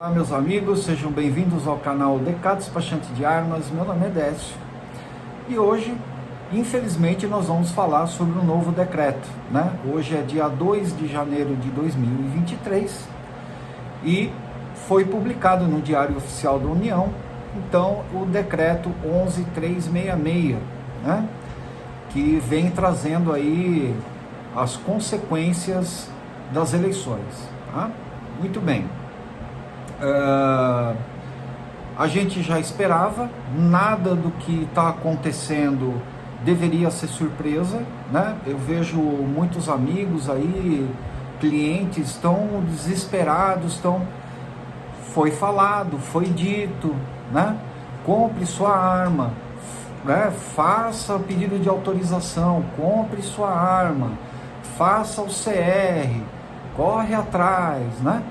Olá meus amigos, sejam bem-vindos ao canal DK Despachante de Armas. Meu nome é Décio e hoje, infelizmente, nós vamos falar sobre um novo decreto, né? Hoje é dia 2 de janeiro de 2023 e foi publicado no Diário Oficial da União, então, o decreto 11.366, né? Que vem trazendo aí as consequências das eleições, tá? Muito bem. A gente já esperava, nada do que está acontecendo deveria ser surpresa, né? Eu vejo muitos amigos aí, clientes, estão desesperados, foi falado, foi dito, né? Compre sua arma, né? Faça o pedido de autorização, compre sua arma, faça o CR, corre atrás, né?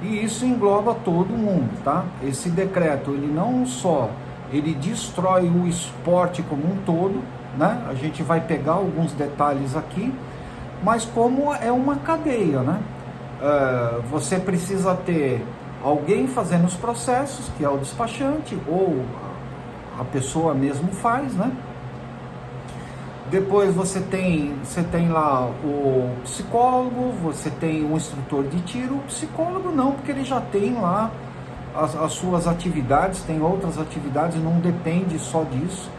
E isso engloba todo mundo, tá? Esse decreto, ele não só, ele destrói o esporte como um todo, né? A gente vai pegar alguns detalhes aqui, mas como é uma cadeia, né? Você precisa ter alguém fazendo os processos, que é o despachante, ou a pessoa mesmo faz, né? Depois você tem lá o psicólogo, você tem o instrutor de tiro. O psicólogo não, porque ele já tem lá as suas atividades, tem outras atividades, não depende só disso.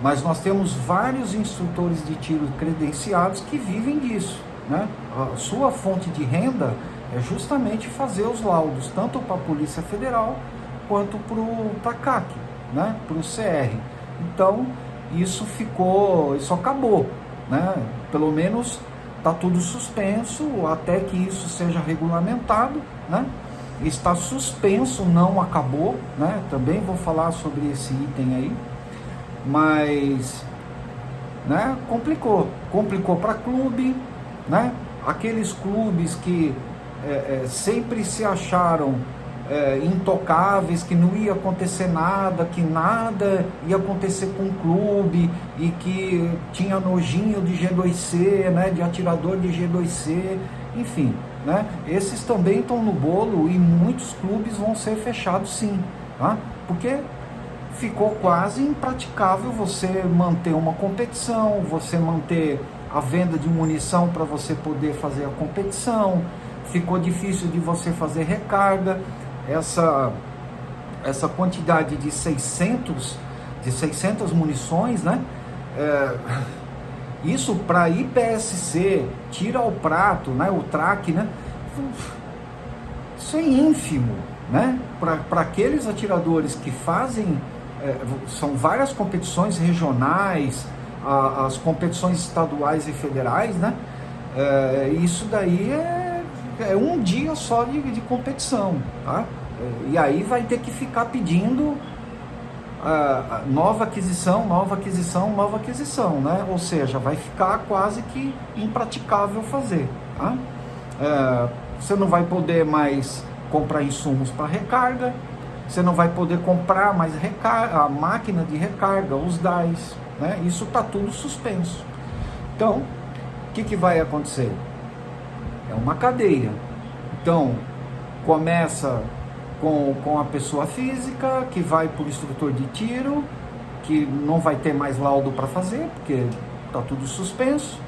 Mas nós temos vários instrutores de tiro credenciados que vivem disso, né? A sua fonte de renda é justamente fazer os laudos, tanto para a Polícia Federal quanto para a CAC, né? Para o CR. Então, isso acabou, né? Pelo menos está tudo suspenso até que isso seja regulamentado, né? Está suspenso, não acabou, né? Também vou falar sobre esse item aí, mas, né? Complicou para clube, né? Aqueles clubes que sempre se acharam intocáveis, que não ia acontecer nada, que nada ia acontecer com o clube e que tinha nojinho de G2C, né, de atirador de G2C, enfim, né, esses também estão no bolo e muitos clubes vão ser fechados sim, tá? Porque ficou quase impraticável você manter uma competição, você manter a venda de munição para você poder fazer a competição, ficou difícil de você fazer recarga. Essa quantidade de 600 munições, né? Isso para IPSC, tira ao prato, né? O traque, né? Isso é ínfimo, né? Para aqueles atiradores que fazem, são várias competições regionais, as competições estaduais e federais, né? Isso daí é um dia só de competição, tá? E aí vai ter que ficar pedindo nova aquisição, né? Ou seja, vai ficar quase que impraticável fazer, tá? Você não vai poder mais comprar insumos para recarga, você não vai poder comprar mais a máquina de recarga, os DAIs, né? Isso está tudo suspenso. Então, o que vai acontecer? É uma cadeia. Então, começa com a pessoa física, que vai para o instrutor de tiro, que não vai ter mais laudo para fazer, porque está tudo suspenso.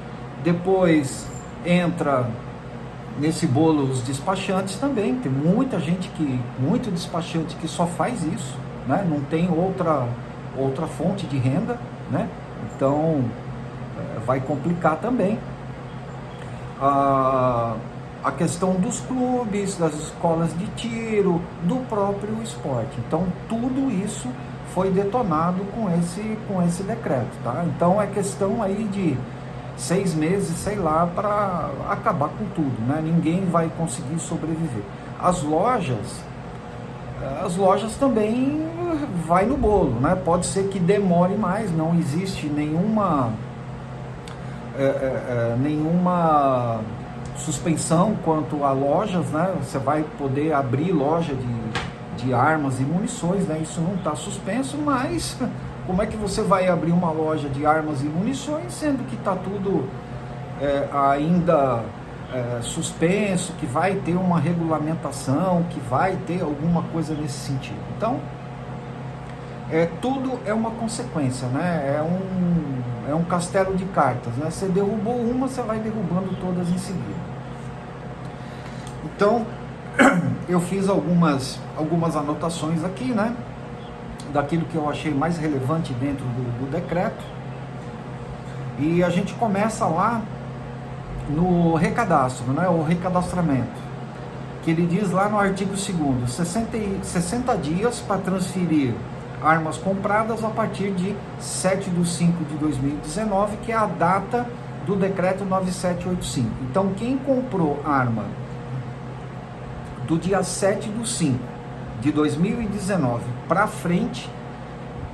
Depois entra nesse bolo os despachantes também. Tem muita gente, muito despachante que só faz isso, né? Não tem outra fonte de renda, né? Então, vai complicar também. A questão dos clubes, das escolas de tiro, do próprio esporte. Então, tudo isso foi detonado com esse decreto, tá? Então, é questão aí de 6 meses, sei lá, para acabar com tudo, né? Ninguém vai conseguir sobreviver. As lojas também vai no bolo, né? Pode ser que demore mais, não existe nenhuma suspensão quanto a lojas, né? Você vai poder abrir loja de armas e munições, né? Isso não está suspenso, mas como é que você vai abrir uma loja de armas e munições, sendo que está tudo ainda suspenso, que vai ter uma regulamentação, que vai ter alguma coisa nesse sentido. Então, tudo é uma consequência, né? É um castelo de cartas, né? Você derrubou uma, você vai derrubando todas em seguida. Então, eu fiz algumas anotações aqui, né? Daquilo que eu achei mais relevante dentro do decreto. E a gente começa lá no recadastro, né? O recadastramento. Que ele diz lá no artigo 2º, 60 dias para transferir armas compradas a partir de 7/5/2019, que é a data do decreto 9785. Então, quem comprou arma do dia 7/5/2019 para frente,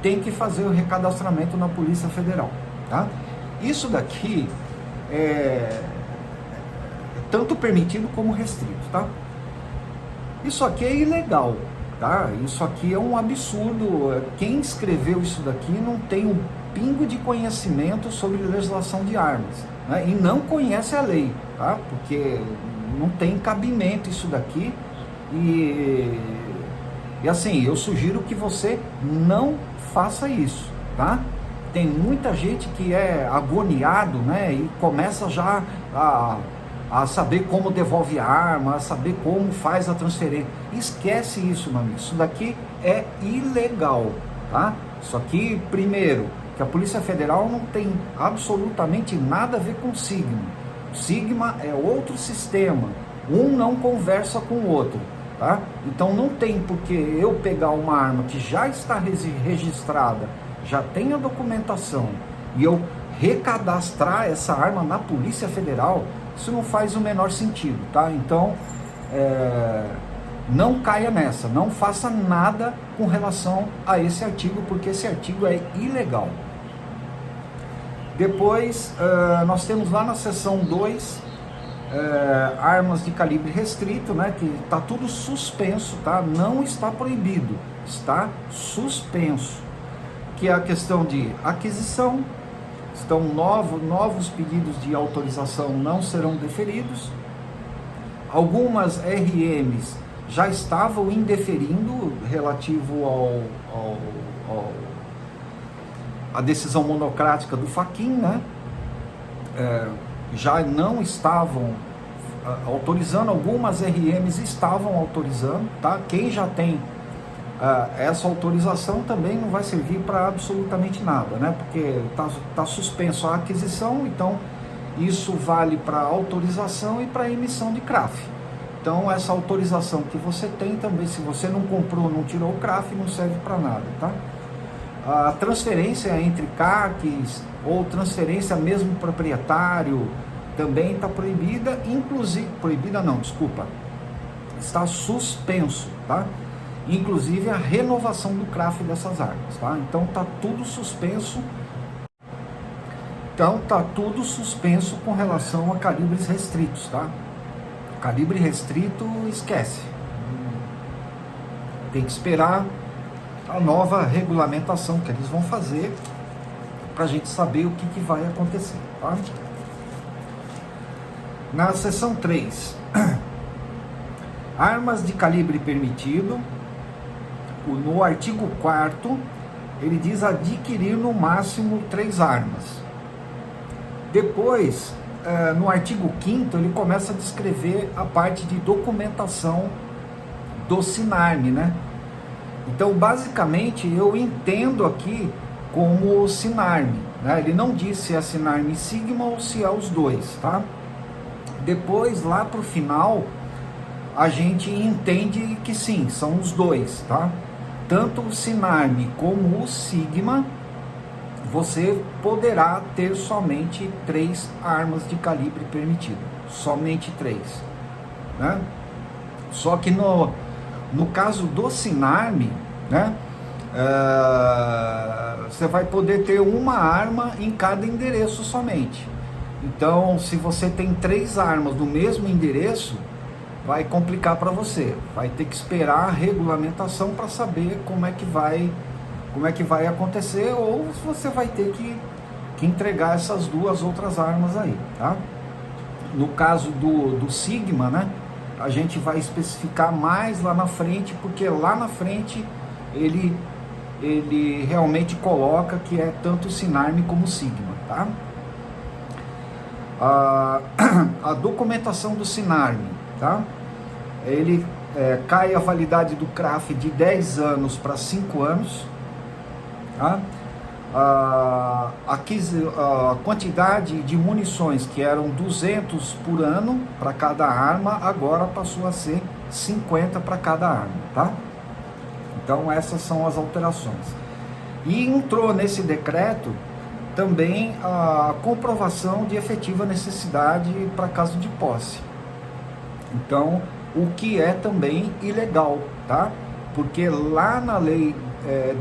tem que fazer o recadastramento na Polícia Federal, tá? Isso daqui é tanto permitido como restrito, tá? Isso aqui é ilegal, tá? Isso aqui é um absurdo. Quem escreveu isso daqui não tem um pingo de conhecimento sobre legislação de armas, né? E não conhece a lei, tá? Porque não tem cabimento isso daqui. E assim, eu sugiro que você não faça isso, tá? Tem muita gente que é agoniado, né? E começa já a saber como devolve a arma, a saber como faz a transferência. Esquece isso, meu amigo. Isso daqui é ilegal, tá? Isso aqui, primeiro, que a Polícia Federal não tem absolutamente nada a ver com Sigma. Sigma é outro sistema. Um não conversa com o outro, tá? Então não tem porque eu pegar uma arma que já está registrada, já tem a documentação, e eu recadastrar essa arma na Polícia Federal. Isso não faz o menor sentido, tá? Então, não caia nessa, não faça nada com relação a esse artigo, porque esse artigo é ilegal. Depois, nós temos lá na seção 2, armas de calibre restrito, né? Que está tudo suspenso, tá? Não está proibido, está suspenso. Que é a questão de aquisição. Então, novos pedidos de autorização não serão deferidos. Algumas RMs já estavam indeferindo relativo à decisão monocrática do Fachin, né? Já não estavam autorizando, algumas RMs estavam autorizando, tá? Quem já tem essa autorização também não vai servir para absolutamente nada, né? Porque tá suspenso a aquisição, então isso vale para autorização e para emissão de CRAF. Então essa autorização que você tem também, se você não comprou, não tirou o CRAF, não serve para nada, tá? A transferência entre CACs ou transferência mesmo proprietário também está proibida, inclusive, está suspenso, tá? Inclusive a renovação do CRAF dessas armas, tá? Então tá tudo suspenso. Então tá tudo suspenso com relação a calibres restritos, tá? Calibre restrito, esquece. Tem que esperar a nova regulamentação que eles vão fazer para a gente saber o que vai acontecer, tá? Na seção 3, armas de calibre permitido. No artigo 4º, ele diz adquirir no máximo 3 armas. Depois, no artigo 5º, ele começa a descrever a parte de documentação do Sinarme, né? Então, basicamente, eu entendo aqui como o Sinarme, né? Ele não diz se é Sinarme Sigma ou se é os dois, tá? Depois, lá para o final, a gente entende que sim, são os dois, tá? Tanto o Sinarme como o Sigma, você poderá ter somente 3 armas de calibre permitido. Somente 3, né? Só que no caso do Sinarme, né? Você vai poder ter uma arma em cada endereço somente. Então, se você tem 3 armas no mesmo endereço, vai complicar para você. Vai ter que esperar a regulamentação para saber como é que vai acontecer, ou você vai ter que entregar essas 2 outras armas aí, tá? No caso do Sigma, né, a gente vai especificar mais lá na frente, porque lá na frente ele realmente coloca que é tanto o Sinarme como o Sigma, tá? A documentação do Sinarme, tá? Ele cai a validade do CRAF de 10 anos para 5 anos, tá? A quantidade de munições, que eram 200 por ano para cada arma, agora passou a ser 50 para cada arma, tá? Então essas são as alterações. E entrou nesse decreto também a comprovação de efetiva necessidade para caso de posse. Então, o que é também ilegal, tá? Porque lá na lei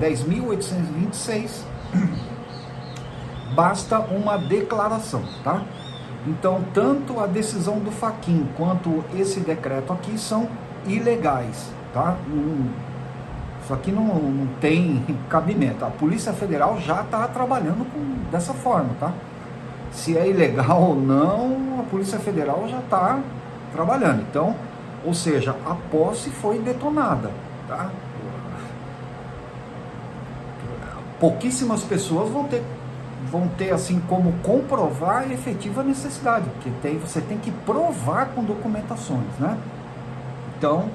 10.826 basta uma declaração, tá? Então, tanto a decisão do Fachin quanto esse decreto aqui são ilegais, tá? Isso aqui não tem cabimento. A Polícia Federal já está trabalhando dessa forma, tá? Se é ilegal ou não, a Polícia Federal já está trabalhando. Então, ou seja, a posse foi detonada, tá? Pouquíssimas pessoas vão ter assim como comprovar a efetiva necessidade, porque você tem que provar com documentações, né? Então,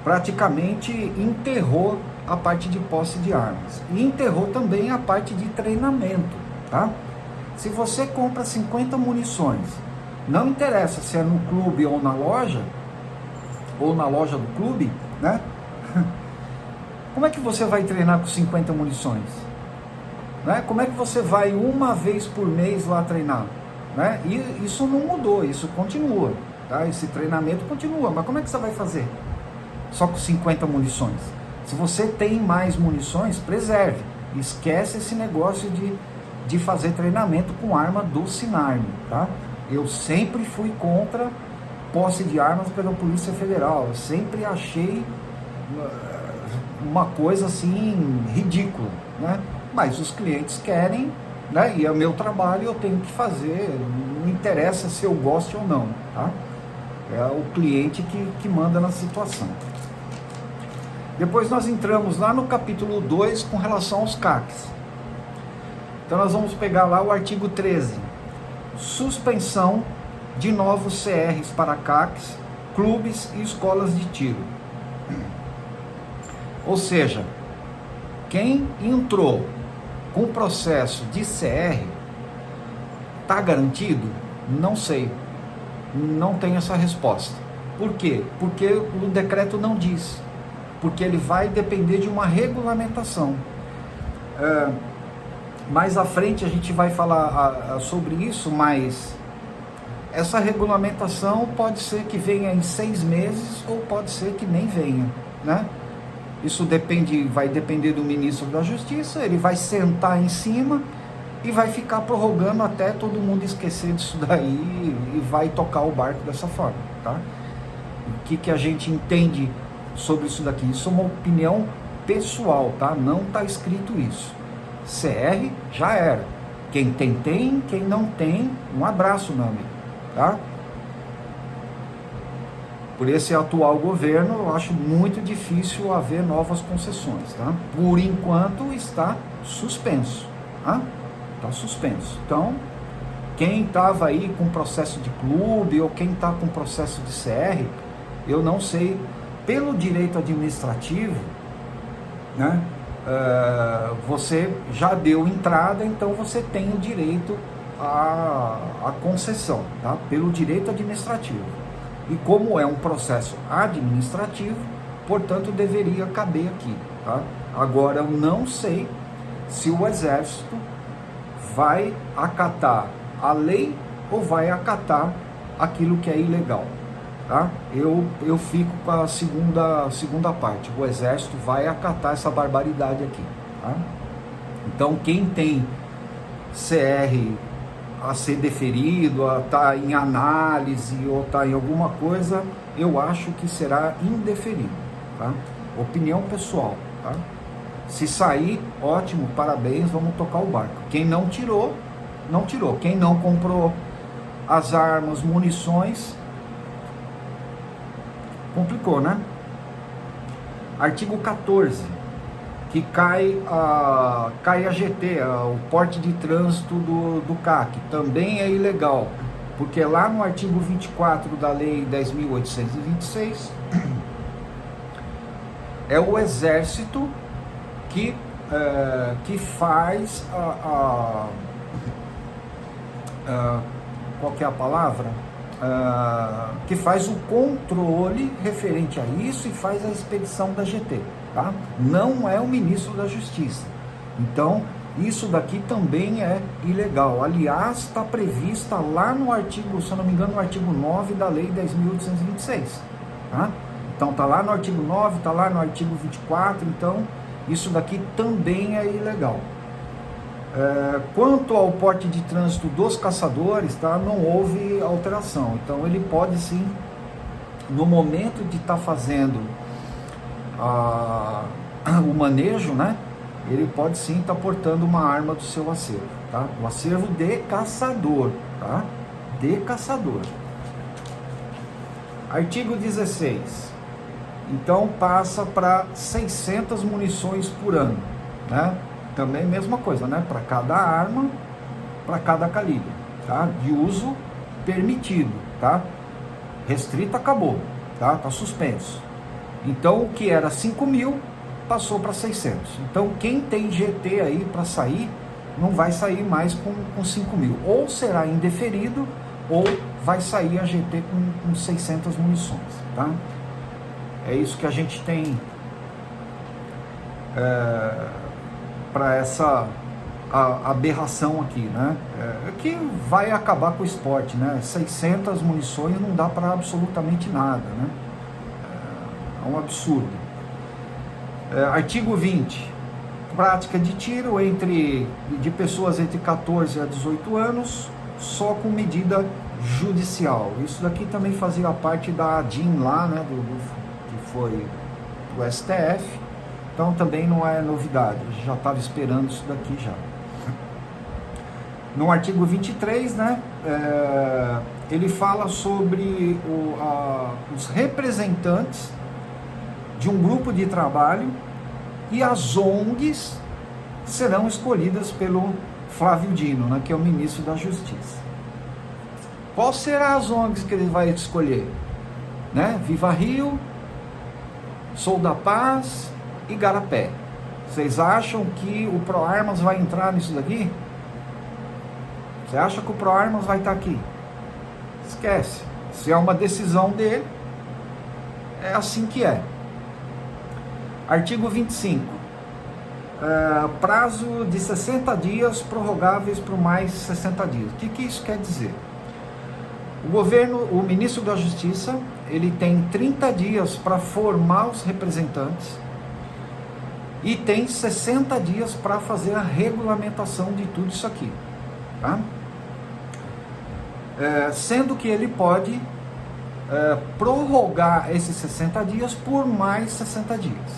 praticamente enterrou a parte de posse de armas e enterrou também a parte de treinamento, tá? Se você compra 50 munições, não interessa se é no clube ou na loja do clube, né? Como é que você vai treinar com 50 munições? Né? Como é que você vai uma vez por mês lá treinar? Né? E isso não mudou, isso continua, tá? Esse treinamento continua, mas como é que você vai fazer? Só com 50 munições. Se você tem mais munições, preserve. Esquece esse negócio de fazer treinamento com arma do Sinarme, tá? Eu sempre fui contra posse de armas pela Polícia Federal. Eu sempre achei uma coisa assim ridícula, né? Mas os clientes querem, né? E é o meu trabalho, eu tenho que fazer. Não interessa se eu gosto ou não, tá? É o cliente que manda na situação. Depois nós entramos lá no capítulo 2 com relação aos CACs. Então nós vamos pegar lá o artigo 13. Suspensão de novos CRs para CACs, clubes e escolas de tiro. Ou seja, quem entrou com processo de CR, está garantido? Não sei. Não tem essa resposta. Por quê? Porque o decreto não diz. Porque ele vai depender de uma regulamentação. Mais à frente a gente vai falar sobre isso, mas essa regulamentação pode ser que venha em 6 meses ou pode ser que nem venha, né? Isso vai depender do ministro da Justiça, ele vai sentar em cima e vai ficar prorrogando até todo mundo esquecer disso daí e vai tocar o barco dessa forma, tá? O que a gente entende sobre isso daqui? Isso é uma opinião pessoal, tá? Não está escrito isso. CR já era. Quem tem, quem não tem, um abraço, meu amigo, tá? Por esse atual governo, eu acho muito difícil haver novas concessões, tá? Por enquanto está suspenso, tá? Está suspenso. Então, quem estava aí com processo de clube ou quem está com processo de CR, eu não sei, pelo direito administrativo, né? Você já deu entrada, então você tem o direito à concessão, tá? Pelo direito administrativo. E como é um processo administrativo, portanto deveria caber aqui, tá? Agora eu não sei se o Exército vai acatar a lei ou vai acatar aquilo que é ilegal, tá? Eu fico com a segunda parte. O Exército vai acatar essa barbaridade aqui, tá? Então quem tem CR a ser deferido, a estar em análise ou estar em alguma coisa, eu acho que será indeferido, tá? Opinião pessoal, tá? Se sair, ótimo, parabéns, vamos tocar o barco. Quem não tirou, não tirou. Quem não comprou as armas, munições. Complicou, né? Artigo 14, que cai a GT, o porte de trânsito do CAC, também é ilegal, porque lá no artigo 24 da Lei 10.826, é o Exército que faz qual que é a palavra? Que faz o controle referente a isso e faz a expedição da GT, tá? Não é o ministro da Justiça. Então, isso daqui também é ilegal. Aliás, está prevista lá no artigo, se eu não me engano, no artigo 9 da Lei 10.826, tá? Então, está lá no artigo 9, está lá no artigo 24, então, isso daqui também é ilegal. Quanto ao porte de trânsito dos caçadores, tá, não houve alteração. Então ele pode sim, no momento de estar fazendo o manejo, né, ele pode sim estar portando uma arma do seu acervo, tá? O acervo de caçador, tá? De caçador. Artigo 16. Então passa para 600 munições por ano, né? Também mesma coisa, né? Para cada arma, para cada calibre, tá? De uso permitido, tá? Restrito acabou, tá? Tá suspenso. Então o que era 5.000 passou para 600. Então quem tem GT aí para sair, não vai sair mais com 5.000. Ou será indeferido, ou vai sair a GT com 600 munições, tá? É isso que a gente tem para essa aberração aqui, né? Que vai acabar com o esporte, né? 600 munições não dá para absolutamente nada, né? É um absurdo. Artigo 20. Prática de tiro de pessoas entre 14 a 18 anos, só com medida judicial. Isso daqui também fazia parte da ADIM lá, né? Que foi do STF. Então também não é novidade, a gente já estava esperando isso daqui já. No artigo 23, né, ele fala sobre os representantes de um grupo de trabalho e as ONGs serão escolhidas pelo Flávio Dino, né, que é o ministro da Justiça. Qual será as ONGs que ele vai escolher? Né? Viva Rio, Sou da Paz e Garapé. Vocês acham que o ProArmas vai entrar nisso daqui? Você acha que o ProArmas vai estar aqui? Esquece. Se é uma decisão dele, é assim que é. Artigo 25. Prazo de 60 dias prorrogáveis por mais 60 dias. O que isso quer dizer? O ministro da Justiça, ele tem 30 dias para formar os representantes e tem 60 dias para fazer a regulamentação de tudo isso aqui, tá? Sendo que ele pode prorrogar esses 60 dias por mais 60 dias.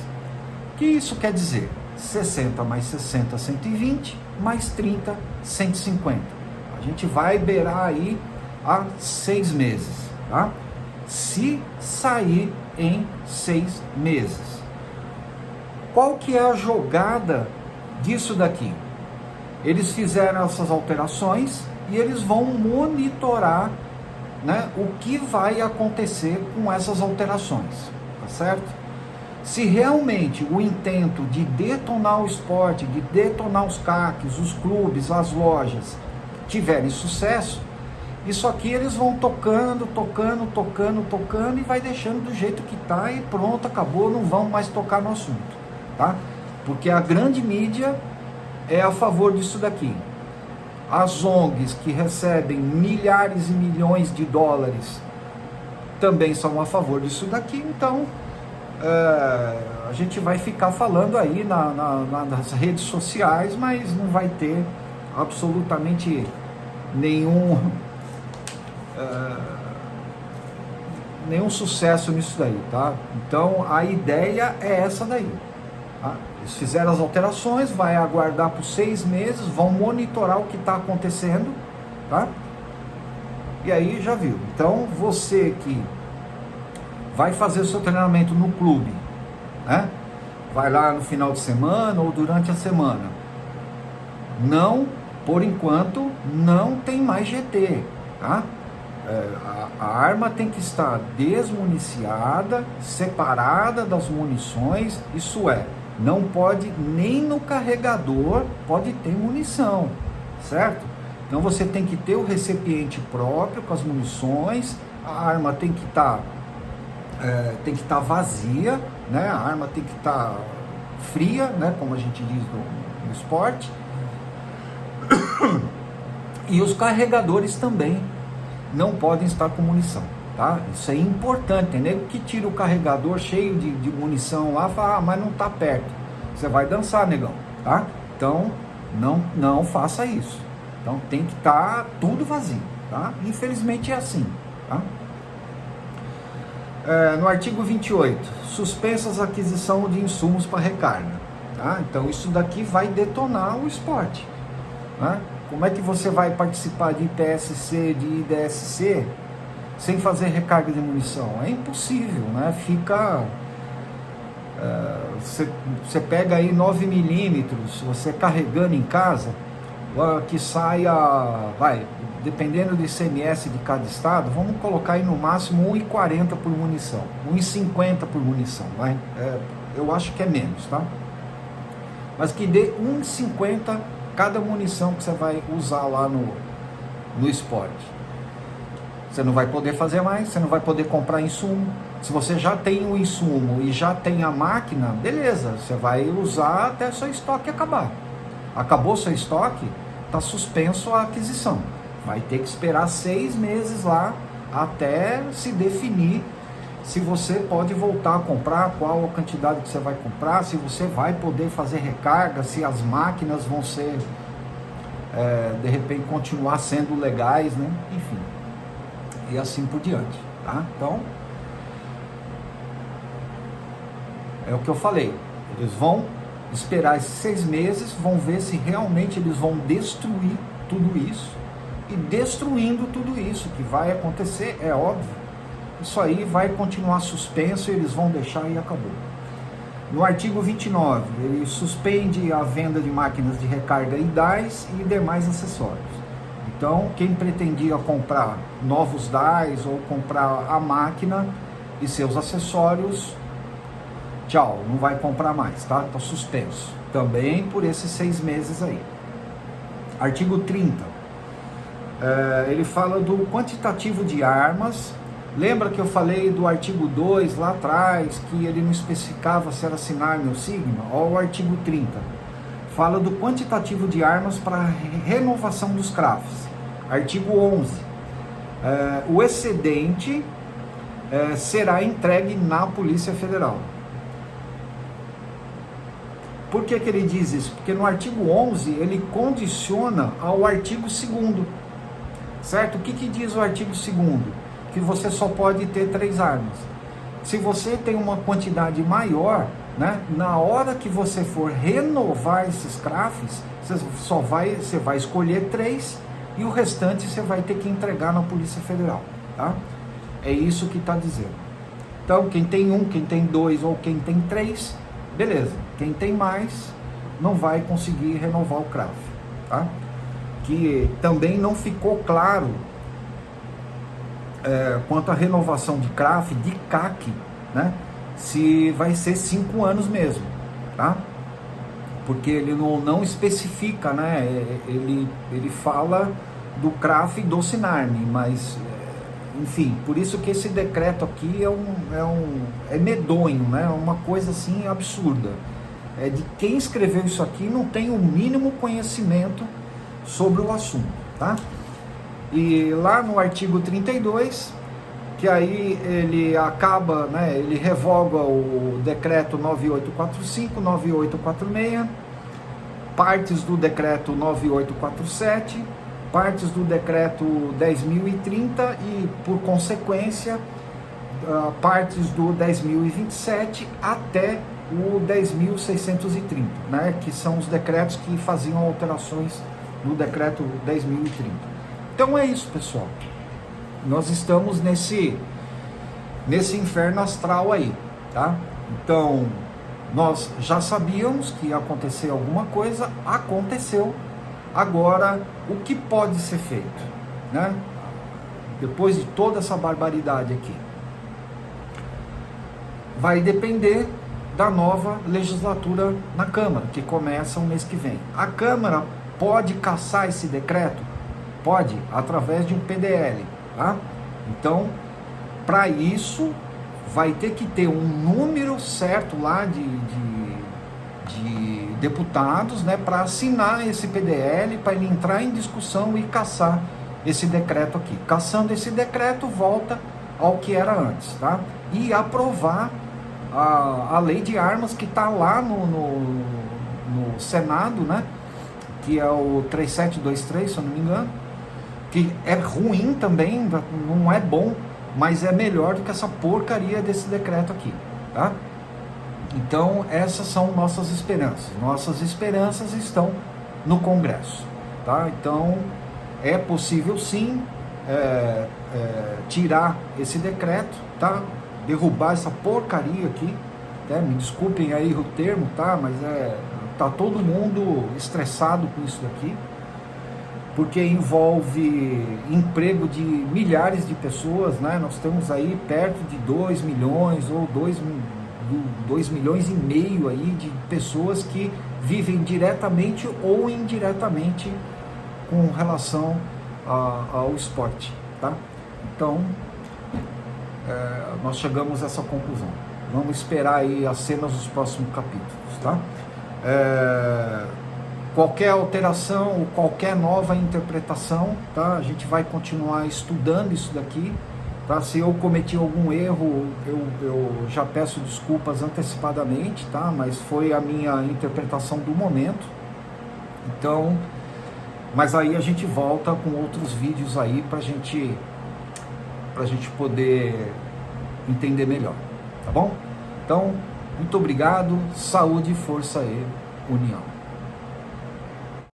O que isso quer dizer? 60 mais 60, 120, mais 30, 150. A gente vai beirar aí a 6 meses, tá? Se sair em 6 meses. Qual que é a jogada disso daqui? Eles fizeram essas alterações e eles vão monitorar, né, o que vai acontecer com essas alterações, tá certo? Se realmente o intento de detonar o esporte, de detonar os CACs, os clubes, as lojas, tiverem sucesso, isso aqui eles vão tocando e vai deixando do jeito que tá e pronto, acabou, não vão mais tocar no assunto, tá? Porque a grande mídia é a favor disso daqui. As ONGs que recebem milhares e milhões de dólares também são a favor disso daqui, então a gente vai ficar falando aí nas redes sociais, mas não vai ter absolutamente nenhum sucesso nisso daí, tá? Então a ideia é essa daí, tá? Eles fizeram as alterações, vai aguardar por 6 meses, vão monitorar o que está acontecendo, tá? E aí já viu. Então você que vai fazer o seu treinamento no clube, né? Vai lá no final de semana ou durante a semana. Não, por enquanto, não tem mais GT, tá? A arma tem que estar desmuniciada, separada das munições, isso é, não pode, nem no carregador pode ter munição, certo? Então você tem que ter o recipiente próprio com as munições, a arma tem que estar vazia, né? A arma tem que estar fria, né? Como a gente diz no esporte, e os carregadores também não podem estar com munição, tá? Isso é importante. Tem nego que tira o carregador cheio de munição lá e fala, mas não tá perto. Você vai dançar, negão, tá? Então, não faça isso. Então, tem que estar tudo vazio, tá? Infelizmente é assim, tá? No artigo 28, suspensas a aquisição de insumos para recarga, tá? Então, isso daqui vai detonar o esporte, né? Como é que você vai participar de IPSC, de IDSC, sem fazer recarga de munição? É impossível, né? Fica... Você pega aí 9mm, você carregando em casa, que saia, dependendo do ICMS de cada estado, vamos colocar aí no máximo 1,40 por munição, 1,50 por munição, vai? Eu acho que é menos, tá? Mas que dê 1,50 cada munição que você vai usar lá no esporte. Você não vai poder fazer mais, você não vai poder comprar insumo. Se você já tem o insumo e já tem a máquina, beleza, você vai usar até seu estoque acabar. Acabou seu estoque, está suspenso a aquisição. Vai ter que esperar 6 meses lá até se definir se você pode voltar a comprar, qual a quantidade que você vai comprar, se você vai poder fazer recarga, se as máquinas vão ser, de repente, continuar sendo legais, né? Enfim, e assim por diante, tá? Então, é o que eu falei, eles vão esperar esses 6 meses, vão ver se realmente eles vão destruir tudo isso, e destruindo tudo isso, que vai acontecer, é óbvio, isso aí vai continuar suspenso, eles vão deixar e acabou. No artigo 29, ele suspende a venda de máquinas de recarga e DAIs e demais acessórios. Então, quem pretendia comprar novos DAIs ou comprar a máquina e seus acessórios, tchau, não vai comprar mais, tá? Está suspenso. Também por esses 6 meses aí. Artigo 30. Ele fala do quantitativo de armas. Lembra que eu falei do artigo 2 lá atrás, que ele não especificava se era Sinarme ou Sigma? Olha o artigo 30. Fala do quantitativo de armas para renovação dos CRAFs. Artigo 11. O excedente será entregue na Polícia Federal. Por que ele diz isso? Porque no artigo 11 ele condiciona ao artigo 2º. Certo? O que diz o artigo 2º? Que você só pode ter 3 armas. Se você tem uma quantidade maior, né, na hora que você for renovar esses CRAFs, você vai escolher 3 e o restante você vai ter que entregar na Polícia Federal, tá? É isso que está dizendo. Então, quem tem 1, quem tem 2 ou quem tem 3, beleza. Quem tem mais não vai conseguir renovar o CRAF, tá? Que também não ficou claro quanto à renovação de CRAF, de CAC, né? Se vai ser 5 anos mesmo, tá? Porque ele não especifica, né? Ele fala do CRAF e do Sinarme, mas, enfim, por isso que esse decreto aqui é medonho, né? Uma coisa assim absurda. De quem escreveu isso aqui não tem o mínimo conhecimento sobre o assunto, tá? E lá no artigo 32, que aí ele acaba, né, ele revoga o decreto 9845, 9846, partes do decreto 9847, partes do decreto 10.030 e, por consequência, partes do 10.027 até o 10.630, né, que são os decretos que faziam alterações no decreto 10.030. Então é isso, pessoal. nós estamos nesse inferno astral aí, tá? Então, nós já sabíamos que ia acontecer alguma coisa, aconteceu. Agora, o que pode ser feito, né? Depois de toda essa barbaridade aqui, vai depender da nova legislatura na Câmara, que começa o mês que vem. A Câmara pode cassar esse decreto? Pode, através de um PDL, tá? Então, para isso, vai ter que ter um número certo lá de deputados, né, para assinar esse PDL, para ele entrar em discussão e cassar esse decreto aqui. Cassando esse decreto, volta ao que era antes, tá? E aprovar a lei de armas que está lá no Senado, né, que é o 3723, se eu não me engano, que é ruim também, não é bom, mas é melhor do que essa porcaria desse decreto aqui, tá? Então, essas são nossas esperanças. Nossas esperanças estão no Congresso, tá? Então, é possível sim tirar esse decreto, tá? Derrubar essa porcaria aqui, né? Me desculpem aí o termo, tá? Mas tá todo mundo estressado com isso daqui, porque envolve emprego de milhares de pessoas, né? Nós temos aí perto de 2 milhões ou 2 milhões e meio aí de pessoas que vivem diretamente ou indiretamente com relação ao esporte, tá? Então, nós chegamos a essa conclusão. Vamos esperar aí as cenas dos próximos capítulos, tá? Qualquer alteração ou qualquer nova interpretação, tá? A gente vai continuar estudando isso daqui, tá? Se eu cometi algum erro, eu já peço desculpas antecipadamente, tá? Mas foi a minha interpretação do momento. Então, mas aí a gente volta com outros vídeos aí pra gente poder entender melhor, tá bom? Então, muito obrigado, saúde, força e união.